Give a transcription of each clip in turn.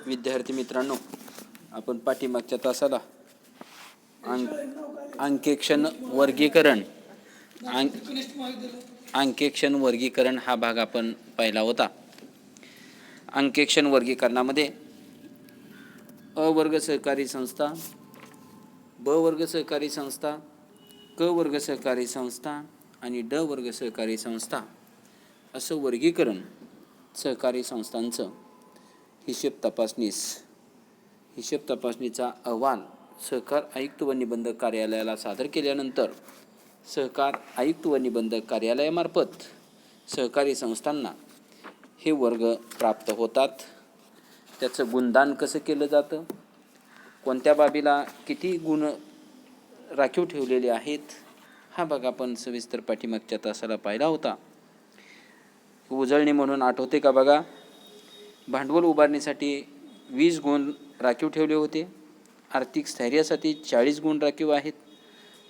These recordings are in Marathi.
विद्यार्थी मित्रांनो, आपण पाठीमागच्या तासाला अंकेक्षण वर्गीकरण अंकेक्षण वर्गीकरण हा भाग आपण पाहिला होता. अंकेक्षण वर्गीकरणामध्ये अ वर्ग सहकारी संस्था, ब वर्ग सहकारी संस्था, क वर्ग सहकारी संस्था आणि ड वर्ग सहकारी संस्था असं वर्गीकरण सहकारी संस्थांचं हिशेब तपासणीचा अहवाल सहकार आयुक्त व निबंधक कार्यालयाला सादर केल्यानंतर सहकार आयुक्त व निबंधक कार्यालयामार्फत सहकारी संस्थांना हे वर्ग प्राप्त होतात. त्याचं गुणदान कसं केलं जातं, कोणत्या बाबीला किती गुण राखीव ठेवलेले आहेत, हा भाग आपण सविस्तर पाठीमागच्या तासाला पाहिला होता. उजळणी म्हणून आठवते का बघा. भांडवल उभारणीसाठी 20 गुण राखीव ठेवले होते. आर्थिक स्थैर्यासाठी 40 गुण राखीव आहेत.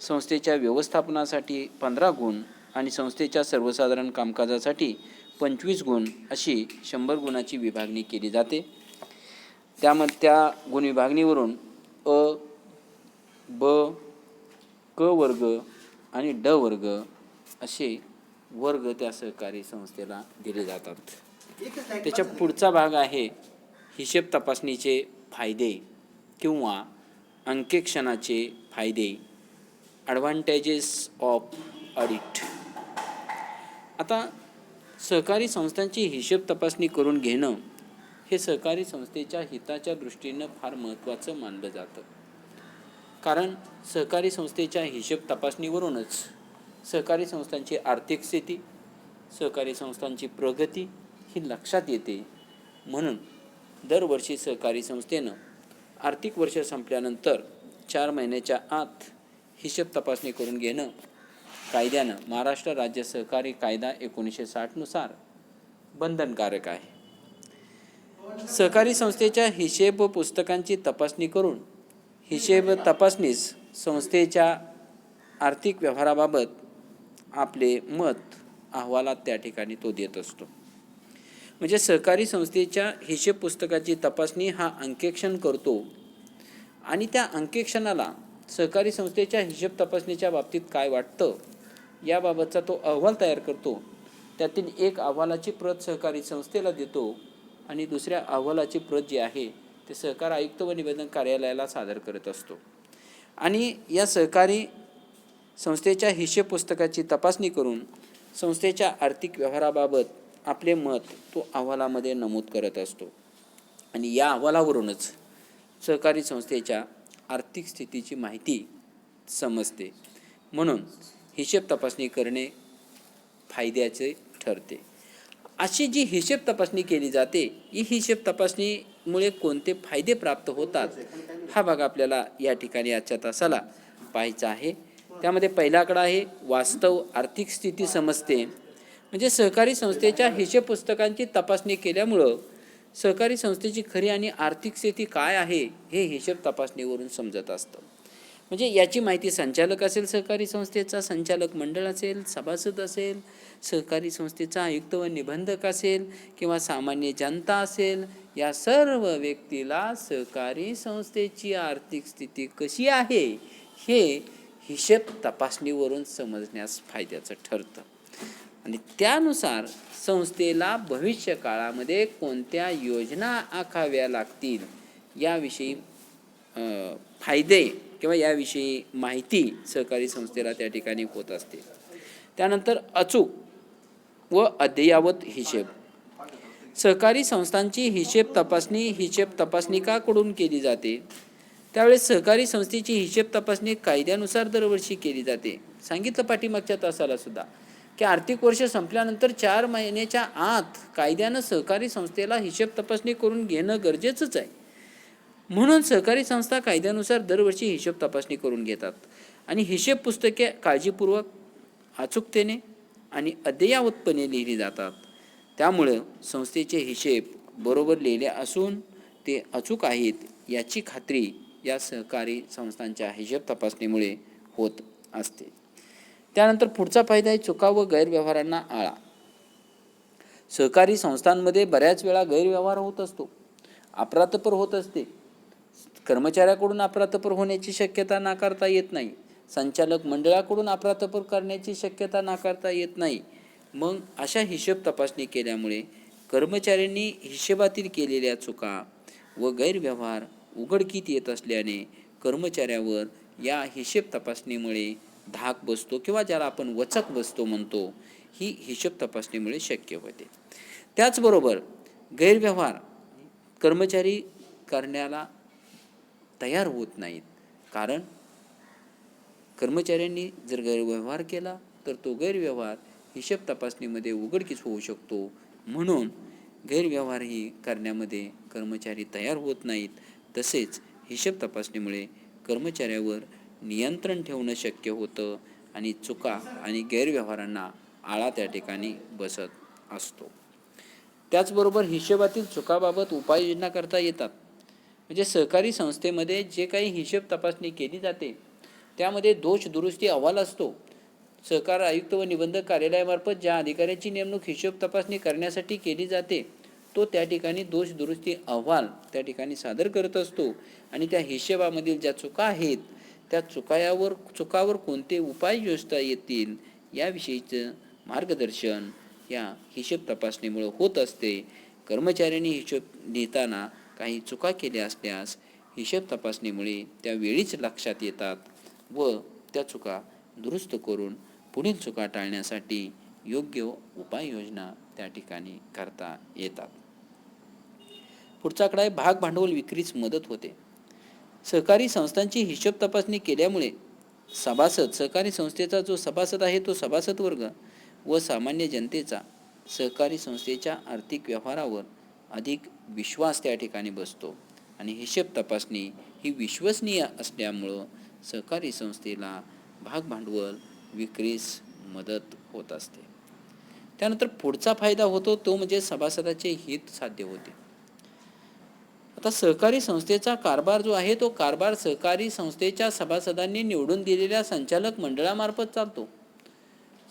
संस्थेच्या व्यवस्थापनासाठी 15 गुण आणि संस्थेच्या सर्वसाधारण कामकाजासाठी 25 गुण अशी 100 गुणाची विभागणी केली जाते. त्या गुण विभागणीवरून अ, ब, क वर्ग आणि ड वर्ग असे वर्ग त्या सहकारी संस्थेला दिले जातात. त्याच्या पुढचा भाग आहे हिशेब तपासणीचे फायदे किंवा अंकेक्षणाचे फायदे, ॲडव्हान्टेजेस ऑफ ऑडिट. आता सहकारी संस्थांची हिशेब तपासणी करून घेणं हे सहकारी संस्थेच्या हिताच्या दृष्टीनं फार महत्त्वाचं मानलं जातं. कारण सहकारी संस्थेच्या हिशेब तपासणीवरूनच सहकारी संस्थांची आर्थिक स्थिती, सहकारी संस्थांची प्रगती ही लक्षात येते. म्हणून दरवर्षी सहकारी संस्थेनं आर्थिक वर्ष संपल्यानंतर 4 महिन्याच्या आत हिशेब तपासणी करून घेणं कायद्यानं महाराष्ट्र राज्य सहकारी कायदा 1960 नुसार बंधनकारक आहे. सहकारी संस्थेच्या हिशेब पुस्तकांची तपासणी करून हिशेब तपासणीस संस्थेच्या आर्थिक व्यवहाराबाबत आपले मत अहवालात त्या ठिकाणी तो देत असतो. म्हणजे सहकारी संस्थेच्या हिशेब पुस्तकाची तपासणी हा अंकेक्षण करतो आणि त्या अंकेक्षणाला सहकारी संस्थेच्या हिशेब तपासणीच्या बाबतीत काय वाटतं याबाबतचा तो अहवाल तयार करतो. त्यातील एक अहवालाची प्रत सहकारी संस्थेला देतो आणि दुसऱ्या अहवालाची प्रत जी आहे ते सहकार आयुक्त व निबंधक कार्यालयाला सादर करत असतो. आणि या सहकारी संस्थेच्या हिशेब पुस्तकाची तपासणी करून संस्थेच्या आर्थिक व्यवहाराबाबत आपले मत तो अहवालामध्ये नमूद करत असतो. आणि या अहवालावरूनच सहकारी संस्थेच्या आर्थिक स्थितीची माहिती समजते. म्हणून हिशेब तपासणी करणे फायद्याचे ठरते. अशी जी हिशेब तपासणी केली जाते, ही हिशेब तपासणीमुळे कोणते फायदे प्राप्त होतात हा भाग आपल्याला या ठिकाणी आजच्या तासाला पाहायचा आहे. त्यामध्ये पहिला आकडा आहे वास्तव आर्थिक स्थिती समजते. म्हणजे सहकारी संस्थेच्या हिशेब पुस्तकांची तपासणी केल्यामुळं सहकारी संस्थेची खरी आणि आर्थिक स्थिती काय आहे हे हिशेब तपासणीवरून समजत असतं. म्हणजे याची माहिती संचालक असेल, सहकारी संस्थेचा संचालक मंडळ असेल, सभासद असेल, सहकारी संस्थेचा आयुक्त व निबंधक असेल किंवा सामान्य जनता असेल, या सर्व व्यक्तीला सहकारी संस्थेची आर्थिक स्थिती कशी आहे हे हिशेब तपासणीवरून समजण्यास फायद्याचं ठरतं. आणि त्यानुसार संस्थेला भविष्य काळामध्ये कोणत्या योजना आखाव्या लागतील याविषयी फायदे किंवा याविषयी माहिती सहकारी संस्थेला त्या ठिकाणी होत असते. त्यानंतर अचूक व अद्ययावत हिशेब. सहकारी संस्थांची हिशेब तपासणीकाकडून केली जाते. त्यावेळेस सहकारी संस्थेची हिशेब तपासणी कायद्यानुसार दरवर्षी केली जाते. सांगितलं पाठीमागच्या तासाला सुद्धा की आर्थिक वर्ष संपल्यानंतर 4 महिन्याच्या आत कायद्यानं सहकारी संस्थेला हिशेब तपासणी करून घेणं गरजेचंच आहे. म्हणून सहकारी संस्था कायद्यानुसार दरवर्षी हिशेब तपासणी करून घेतात आणि हिशेब पुस्तके काळजीपूर्वक, अचूकतेने आणि अद्ययावतपणे लिहिली जातात. त्यामुळं संस्थेचे हिशेब बरोबर लिहिले असून ते अचूक आहेत याची खात्री या सहकारी संस्थांच्या हिशेब तपासणीमुळे होत असते. त्यानंतर पुढचा फायदा आहे चुका व गैरव्यवहारांना आळा. सहकारी संस्थांमध्ये बऱ्याच वेळा गैरव्यवहार होत असतो अफरातफर होत असते. कर्मचाऱ्याकडून अफरातफर होण्याची शक्यता नाकारता येत नाही. संचालक मंडळाकडून अफरातफर करण्याची शक्यता नाकारता येत नाही. मग अशा हिशेब तपासणी केल्यामुळे कर्मचाऱ्यांनी हिशेबातील केलेल्या चुका व गैरव्यवहार उघडकीत येत असल्याने कर्मचाऱ्यावर या हिशेब तपासणीमुळे धाक बसतो किंवा ज्याला आपण वचक बसतो म्हणतो, ही हिशेब तपासणीमुळे शक्य होते. त्याचबरोबर गैरव्यवहार कर्मचारी करण्याला तयार होत नाहीत, कारण कर्मचाऱ्यांनी जर गैरव्यवहार केला तर तो गैरव्यवहार हिशेब तपासणीमध्ये उघडकीस होऊ शकतो. म्हणून गैरव्यवहारही करण्यामध्ये कर्मचारी तयार होत नाहीत. तसेच हिशेब तपासणीमुळे कर्मचाऱ्यावर नियंत्रण ठेवणं शक्य होतं आणि चुका आणि गैरव्यवहारांना आळा त्या ठिकाणी बसत असतो. त्याचबरोबर हिशेबातील चुकाबाबत उपाययोजना करता येतात. म्हणजे सहकारी संस्थेमध्ये जे काही हिशेब तपासणी केली जाते त्यामध्ये दोष दुरुस्ती अहवाल असतो. सहकार आयुक्त व निबंधक कार्यालयामार्फत ज्या अधिकाऱ्याची नेमणूक हिशोब तपासणी करण्यासाठी केली जाते तो त्या ठिकाणी दोष दुरुस्ती अहवाल त्या ठिकाणी सादर करत असतो आणि त्या हिशेबामधील ज्या चुका आहेत त्या चुकावर कोणते उपाय योजता येतील याविषयीचं मार्गदर्शन या हिशेब तपासणीमुळे होत असते. कर्मचाऱ्यांनी हिशोब लिहिताना काही चुका केल्या असल्यास हिशेब तपासणीमुळे त्या वेळीच लक्षात येतात व त्या चुका दुरुस्त करून पुढील चुका टाळण्यासाठी योग्य उपाययोजना त्या ठिकाणी करता येतात. पुढचा आकडा आहे भाग भांडवल विक्रीस मदत होते. सहकारी संस्थांची हिशोब तपासणी केल्यामुळे सहकारी संस्थेचा जो सभासद आहे तो सभासद वर्ग व सामान्य जनतेचा सहकारी संस्थेच्या आर्थिक व्यवहारावर अधिक विश्वास त्या ठिकाणी बसतो आणि हिशेब तपासणी ही विश्वसनीय असल्यामुळं सहकारी संस्थेला भाग भांडवल विक्रीस मदत होत असते. त्यानंतर पुढचा फायदा होतो तो म्हणजे सभासदाचे हित साध्य होते. आता सहकारी संस्थेचा कारभार जो आहे तो कारभार सहकारी संस्थेच्या सभासदांनी निवडून दिलेल्या संचालक मंडळामार्फत चालतो.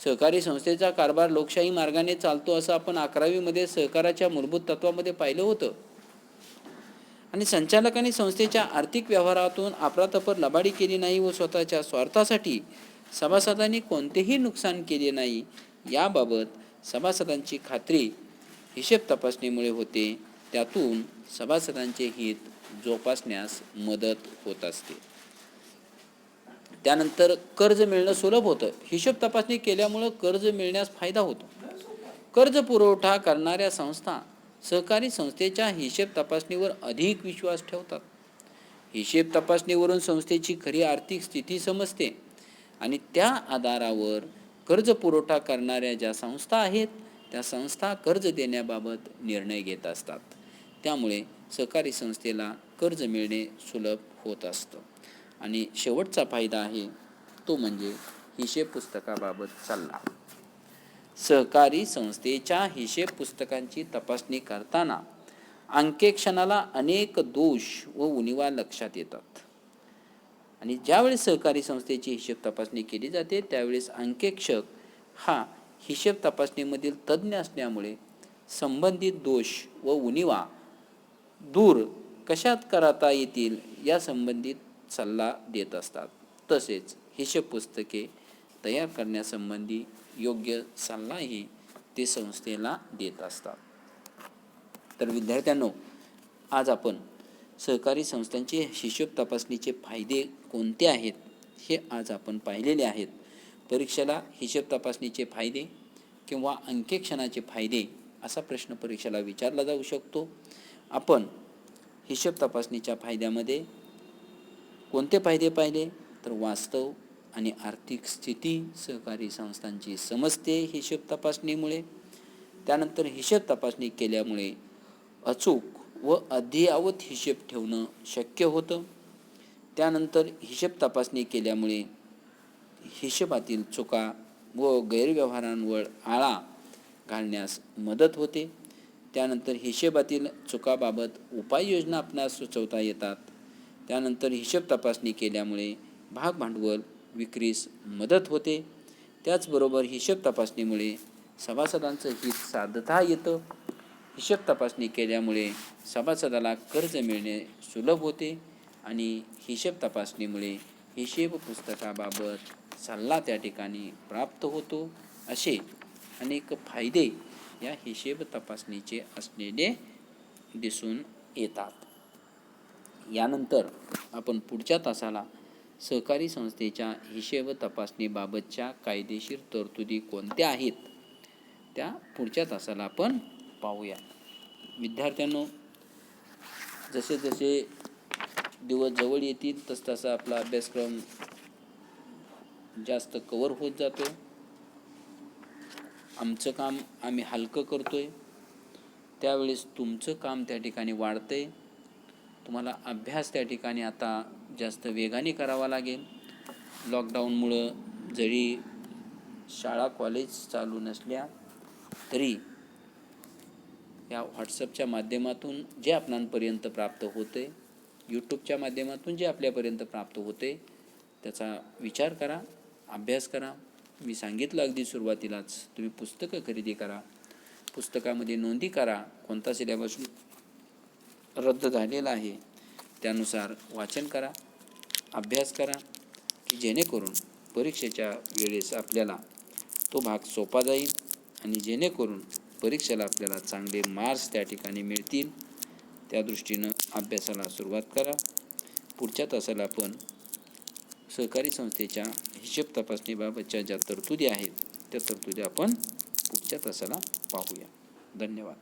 सहकारी संस्थेचा कारभार लोकशाही मार्गाने चालतो असं आपण 11वी मध्ये सहकाराच्या मूलभूत तत्वामध्ये पाहिलं होतं. आणि संचालकांनी संस्थेच्या आर्थिक व्यवहारातून अफरातफर लबाडी केली नाही व स्वतःच्या स्वार्थासाठी सभासदांनी कोणतेही नुकसान केले नाही याबाबत सभासदांची खात्री हिशेब तपासणीमुळे होते. त्यातून सभासदांचे हित जोपासण्यास मदत होत असते. त्यानंतर कर्ज मिळणं सुलभ होतं. हिशोब तपासणी केल्यामुळं कर्ज मिळण्यास फायदा होतो. कर्ज पुरवठा करणाऱ्या संस्था सहकारी संस्थेच्या हिशेब तपासणीवर अधिक विश्वास ठेवतात. हिशेब तपासणीवरून संस्थेची खरी आर्थिक स्थिती समजते आणि त्या आधारावर कर्ज पुरवठा करणाऱ्या ज्या संस्था आहेत त्या संस्था कर्ज देण्याबाबत निर्णय घेत असतात. त्यामुळे सहकारी संस्थेला कर्ज मिळणे सुलभ होत असतं. आणि शेवटचा फायदा आहे तो म्हणजे हिशेब पुस्तकाबाबत सल्ला. सहकारी संस्थेच्या हिशेब पुस्तकांची तपासणी करताना अंकेक्षणाला अनेक दोष व उणिवा लक्षात येतात आणि ज्यावेळेस सहकारी संस्थेची हिशेब तपासणी केली जाते त्यावेळेस अंकेक्षक हा हिशेब तपासणीमधील तज्ज्ञ असल्यामुळे संबंधित दोष व उणिवा दूर कशात करता येतील या संबंधित सल्ला देत असतात. तसेच हिशेब पुस्तके तयार करण्यासंबंधी योग्य सल्लाही ते संस्थेला देत असतात. तर विद्यार्थ्यांनो, आज आपण सहकारी संस्थांचे हिशोब तपासणीचे फायदे कोणते आहेत हे आज आपण पाहिलेले आहेत. परीक्षेला हिशोब तपासणीचे फायदे किंवा अंकेक्षणाचे फायदे असा प्रश्न परीक्षेला विचारला जाऊ शकतो. आपण हिशोब तपासणीच्या फायद्यामध्ये कोणते फायदे पाहिले तर वास्तव आणि आर्थिक स्थिती सहकारी संस्थांची समजते हिशोब तपासणीमुळे. त्यानंतर हिशोब तपासणी केल्यामुळे अचूक व अद्ययावत हिशेब ठेवणं शक्य होतं. त्यानंतर हिशेब तपासणी केल्यामुळे हिशेबातील चुका व गैरव्यवहारांवर आळा घालण्यास मदत होते. त्यानंतर हिशेबातील चुकाबाबत उपाययोजना आपणास सुचवता येतात. त्यानंतर हिशेब तपासणी केल्यामुळे भाग भांडवल विक्रीस मदत होते. त्याचबरोबर हिशेब तपासणीमुळे सभासदांचं हित साधता येतं. हिशेब तपासणी केल्यामुळे सभासदाला कर्ज मिळणे सुलभ होते आणि हिशेब तपासणीमुळे हिशेब पुस्तकाबाबत सल्ला त्या ठिकाणी प्राप्त होतो. असे अनेक फायदे या हिशेब तपासणीचे असलेले दिसून येतात. यानंतर आपण पुढच्या तासाला सहकारी संस्थेच्या हिशेब तपासणीबाबतच्या कायदेशीर तरतुदी कोणत्या आहेत त्या पुढच्या तासाला आपण पाहूया. विद्यार्थ्यांनो, जसे जसे दिवस जवळ येतील तसतसा आपला अभ्यासक्रम जास्त कवर होत जातो. आमचं काम आम्ही हलकं करतोय, त्यावेळेस तुमचं काम त्या ठिकाणी वाढतंय. तुम्हाला अभ्यास त्या ठिकाणी आता जास्त वेगाने करावा लागेल. लॉकडाऊनमुळं जरी शाळा कॉलेज चालू नसल्या तरी या व्हॉट्सअपच्या माध्यमातून जे आपणांपर्यंत प्राप्त होते, यूट्यूबच्या माध्यमातून जे आपल्यापर्यंत प्राप्त होते त्याचा विचार करा, अभ्यास करा. मी सांगितलं अगदी सुरुवातीलाच, तुम्ही पुस्तकं खरेदी करा, पुस्तकामध्ये नोंदी करा, कोणता सिलेबस रद्द झालेला आहे त्यानुसार वाचन करा, अभ्यास करा, की जेणेकरून परीक्षेच्या वेळेस आपल्याला तो भाग सोपा जाईल आणि जेणेकरून परीक्षेला आपल्याला चांगले मार्क्स त्या ठिकाणी मिळतील. त्या दृष्टीनं अभ्यासाला सुरुवात करा. पुढच्या तासाला आपण सहकारी संस्थेच्या हिशेब तपासणीबाबतच्या ज्या तरतुदी आहेत त्या तरतुदी आपण पुढच्या तासाला पाहूया. धन्यवाद.